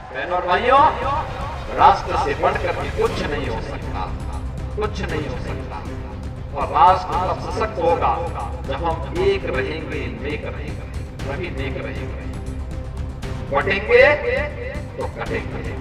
बहनों और भाइयों, राष्ट्र से बढ़कर के कुछ नहीं हो सकता, कुछ नहीं हो सकता। और राष्ट्र तब सशक्त होगा जब हम एक रहेंगे, नेक रहेंगे, तभी नेक रहेंगे। बटेंगे तो कटेंगे।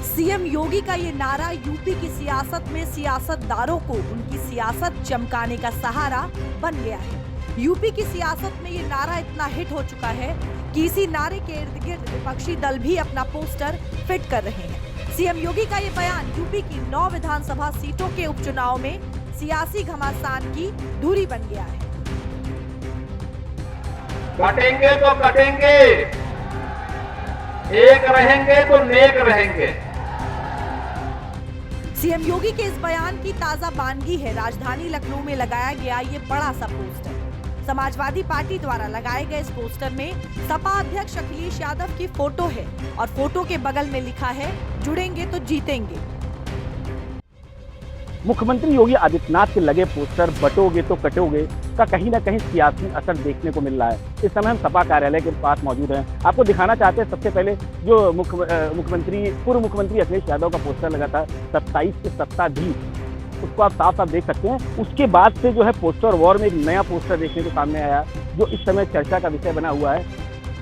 सीएम योगी का ये नारा यूपी की सियासत में सियासतदारों को उनकी सियासत चमकाने का सहारा बन गया है। यूपी की सियासत में ये नारा इतना हिट हो चुका है कि इसी नारे के इर्द गिर्द विपक्षी दल भी अपना पोस्टर फिट कर रहे हैं। सीएम योगी का ये बयान यूपी की 9 विधानसभा सीटों के उपचुनाव में सियासी घमासान की धुरी बन गया है। कटेंगे तो कटेंगे, एक रहेंगे तो नेक रहेंगे। सीएम योगी के इस बयान की ताजा बानगी है राजधानी लखनऊ में लगाया गया ये बड़ा सा पोस्टर। समाजवादी पार्टी द्वारा लगाए गए इस पोस्टर में सपा अध्यक्ष अखिलेश यादव की फोटो है और फोटो के बगल में लिखा है, जुड़ेंगे तो जीतेंगे। मुख्यमंत्री योगी आदित्यनाथ के लगे पोस्टर बटोगे तो कटोगे का कहीं ना कहीं सियासी असर देखने को मिल रहा है। इस समय हम सपा कार्यालय के पास मौजूद हैं। आपको दिखाना चाहते हैं सबसे पहले जो पूर्व मुख्यमंत्री अखिलेश यादव का पोस्टर लगा था 27 के सत्ताधीश, उसको आप साफ साफ देख सकते हैं। उसके बाद से जो है पोस्टर वॉर में एक नया पोस्टर देखने को सामने आया जो इस समय चर्चा का विषय बना हुआ है,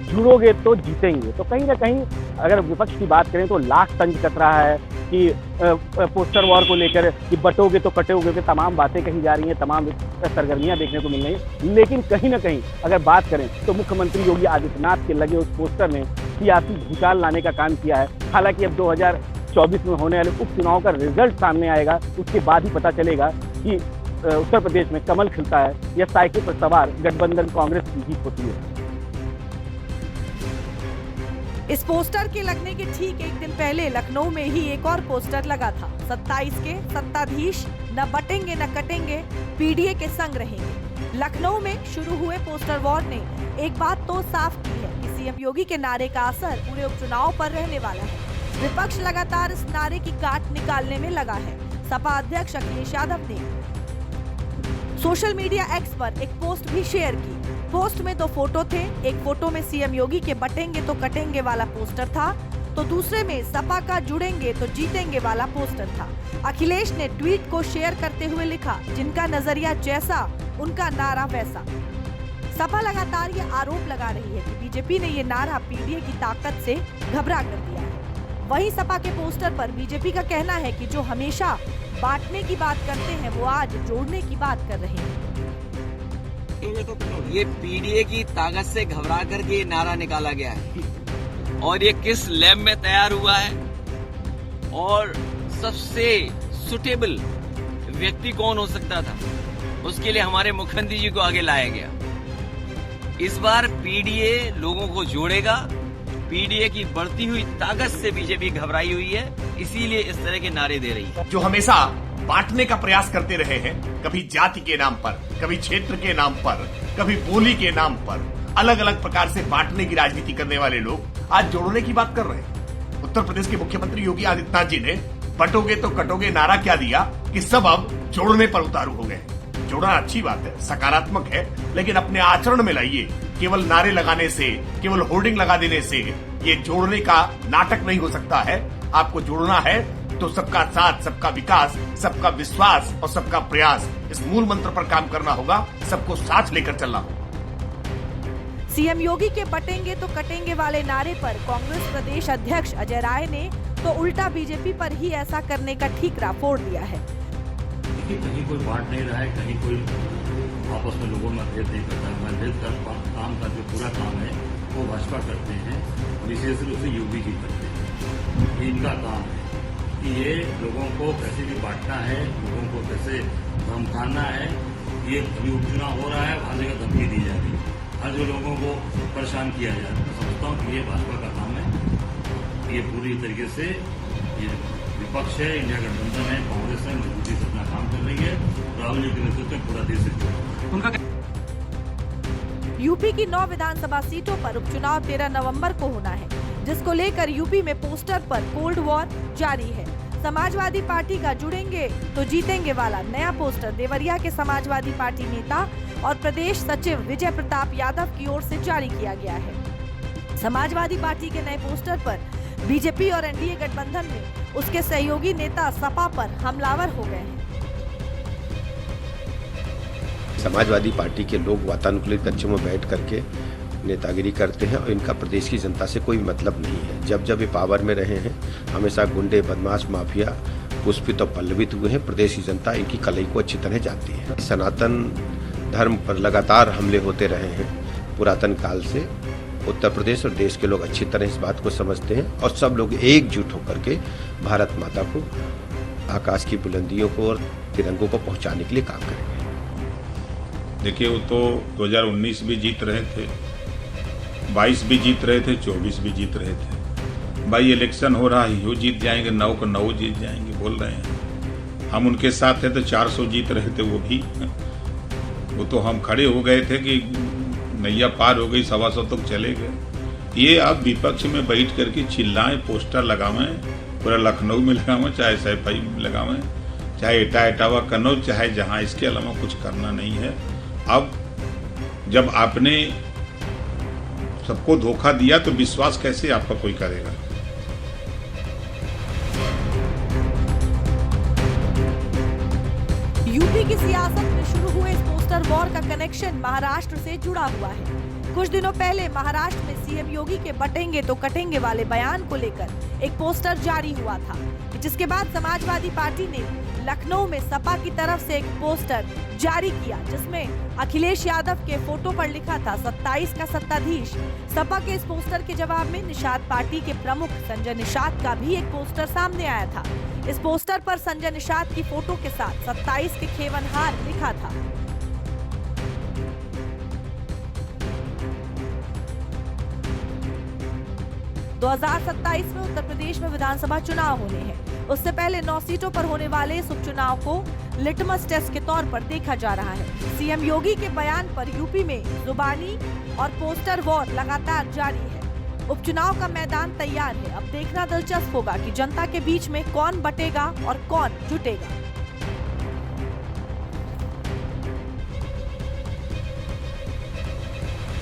जुड़ोगे तो जीतेंगे। तो कहीं ना कहीं अगर विपक्ष की बात करें तो लाख तंज कस रहा है कि पोस्टर वॉर को लेकर कि बटोगे तो कटोगे के तमाम बातें कही जा रही हैं, तमाम सरगर्मियां देखने को मिल रही हैं। लेकिन कहीं ना कहीं अगर बात करें तो मुख्यमंत्री योगी आदित्यनाथ के लगे उस पोस्टर ने सियासी भूचाल लाने का काम किया है। हालांकि अब 2024 में होने वाले उपचुनाव का रिजल्ट सामने आएगा, उसके बाद ही पता चलेगा कि उत्तर प्रदेश में कमल खिलता है या साइकिल पर सवार गठबंधन कांग्रेस की जीत होती है। इस पोस्टर के लगने के ठीक एक दिन पहले लखनऊ में ही एक और पोस्टर लगा था। 27 के सत्ताधीश न बटेंगे न कटेंगे, पीडीए के संग रहेंगे। लखनऊ में शुरू हुए पोस्टर वॉर ने एक बात तो साफ की है कि सीएम योगी के नारे का असर पूरे उपचुनाव पर रहने वाला है। विपक्ष लगातार इस नारे की गांठ निकालने में लगा है। सपा अध्यक्ष अखिलेश यादव ने सोशल मीडिया एक्स पर एक पोस्ट भी शेयर की। पोस्ट में 2 फोटो थे। एक फोटो में सीएम योगी के बटेंगे तो कटेंगे वाला पोस्टर था, तो दूसरे में सपा का जुड़ेंगे तो जीतेंगे वाला पोस्टर था। अखिलेश ने ट्वीट को शेयर करते हुए लिखा, जिनका नजरिया जैसा उनका नारा वैसा। सपा लगातार ये आरोप लगा रही है कि बीजेपी ने ये नारा पीडीए की ताकत से घबरा कर दिया है। वहीं सपा के पोस्टर पर बीजेपी का कहना है कि जो हमेशा बांटने की बात करते हैं वो आज जोड़ने की बात कर रहे हैं। ये पीडीए की ताकत से घबरा करके नारा निकाला गया है और ये किस लैब में तैयार हुआ है और सबसे सुटेबल व्यक्ति कौन हो सकता था, उसके लिए हमारे मुख्यमंत्री जी को आगे लाया गया। इस बार पीडीए लोगों को जोड़ेगा। पीडीए की बढ़ती हुई ताकत से बीजेपी घबराई हुई है, इसीलिए इस तरह के नारे दे रही है। जो हमेशा बांटने का प्रयास करते रहे हैं, कभी जाति के नाम पर, कभी क्षेत्र के नाम पर, कभी बोली के नाम पर, अलग अलग प्रकार से बांटने की राजनीति करने वाले लोग आज जोड़ने की बात कर रहे हैं। उत्तर प्रदेश के मुख्यमंत्री योगी आदित्यनाथ जी ने बटोगे तो कटोगे नारा क्या दिया कि सब अब जोड़ने पर उतारू हो गए। जोड़ना अच्छी बात है, सकारात्मक है, लेकिन अपने आचरण में लाइए। केवल नारे लगाने से, केवल होर्डिंग लगा देने से ये जोड़ने का नाटक नहीं हो सकता है। आपको जोड़ना है तो सबका साथ, सबका विकास, सबका विश्वास और सबका प्रयास, इस मूल मंत्र पर काम करना होगा। सबको साथ लेकर चलना होगा। सीएम योगी के बटेंगे तो कटेंगे वाले नारे पर कांग्रेस प्रदेश अध्यक्ष अजय राय ने तो उल्टा बीजेपी पर ही ऐसा करने का ठीकरा फोड़ दिया है। कहीं कोई बांट नहीं रहा है, कहीं कोई आपस में लोगों में भेद नहीं करता। मतभेद का काम का जो पूरा काम है वो भाजपा करते हैं, विशेष रूप से योगी जी करते हैं। ये इनका काम है कि ये लोगों को कैसे भी बांटना है, लोगों को कैसे धमकाना है। ये अभी उपचुनाव हो रहा है, वहां जगह धमकी दी जा रही है, हर जो लोगों को परेशान किया जा रहा है। समझता हूँ कि ये भाजपा का काम है। ये पूरी तरीके से ये विपक्ष है, इंडिया गठबंधन है, कांग्रेस है, मजबूती से अपना काम कर रही है। राहुल जी के नेतृत्व में पूरा देश उनका। यूपी की 9 विधानसभा सीटों पर उपचुनाव 13 नवंबर को होना है, जिसको लेकर यूपी में पोस्टर पर कोल्ड वॉर जारी है। समाजवादी पार्टी का जुड़ेंगे तो जीतेंगे वाला नया पोस्टर देवरिया के समाजवादी पार्टी नेता और प्रदेश सचिव विजय प्रताप यादव की ओर से जारी किया गया है। समाजवादी पार्टी के नए पोस्टर पर बीजेपी और एनडीए गठबंधन में उसके सहयोगी नेता सपा पर हमलावर हो गए हैं। समाजवादी पार्टी के लोग वातानुकूलित कक्षों में बैठ करके नेतागिरी करते हैं और इनका प्रदेश की जनता से कोई मतलब नहीं है। जब जब ये पावर में रहे हैं हमेशा गुंडे, बदमाश, माफिया पुष्पित और पल्लवित हुए हैं। प्रदेश की जनता इनकी कलई को अच्छी तरह जानती है। सनातन धर्म पर लगातार हमले होते रहे हैं पुरातन काल से। उत्तर प्रदेश और देश के लोग अच्छी तरह इस बात को समझते हैं और सब लोग एकजुट होकर के भारत माता को आकाश की बुलंदियों को और तिरंगों को पहुंचाने के लिए काम करेंगे। देखिए, वो तो 2019 भी जीत रहे थे, 22 भी जीत रहे थे, 24 भी जीत रहे थे। भाई इलेक्शन हो रहा है, वो जीत जाएंगे, 9 को 9 जीत जाएंगे बोल रहे हैं। हम उनके साथ थे तो 400 जीत रहे थे, वो तो हम खड़े हो गए थे कि नैया पार हो गई, 125 तक चले गए। ये आप विपक्ष में बैठ करके चिल्लाएं, पोस्टर लगावें, पूरा लखनऊ में लगावें, चाहे सैफई में लगावें, चाहे इटावा कन्नौज, चाहे जहां, इसके अलावा कुछ करना नहीं है। अब जब आपने सबको धोखा दिया तो विश्वास कैसे आपका कोई करेगा। यूपी की सियासत में शुरू हुए इस पोस्टर वॉर का कनेक्शन महाराष्ट्र से जुड़ा हुआ है। कुछ दिनों पहले महाराष्ट्र में सीएम योगी के बटेंगे तो कटेंगे वाले बयान को लेकर एक पोस्टर जारी हुआ था, जिसके बाद समाजवादी पार्टी ने लखनऊ में सपा की तरफ से एक पोस्टर जारी किया, जिसमें अखिलेश यादव के फोटो पर लिखा था 27 का सत्ताधीश। सपा के इस पोस्टर के जवाब में निषाद पार्टी के प्रमुख संजय निषाद का भी एक पोस्टर सामने आया था। इस पोस्टर पर संजय निषाद की फोटो के साथ 27 के खेवनहार लिखा था। दो 2027 में उत्तर प्रदेश में विधानसभा चुनाव होने हैं। उससे पहले 9 सीटों पर होने वाले इस उपचुनाव को लिटमस टेस्ट के तौर पर देखा जा रहा है। सीएम योगी के बयान पर यूपी में जुबानी और पोस्टर वॉर लगातार जारी है। उपचुनाव का मैदान तैयार है। अब देखना दिलचस्प होगा कि जनता के बीच में कौन बटेगा और कौन जुटेगा।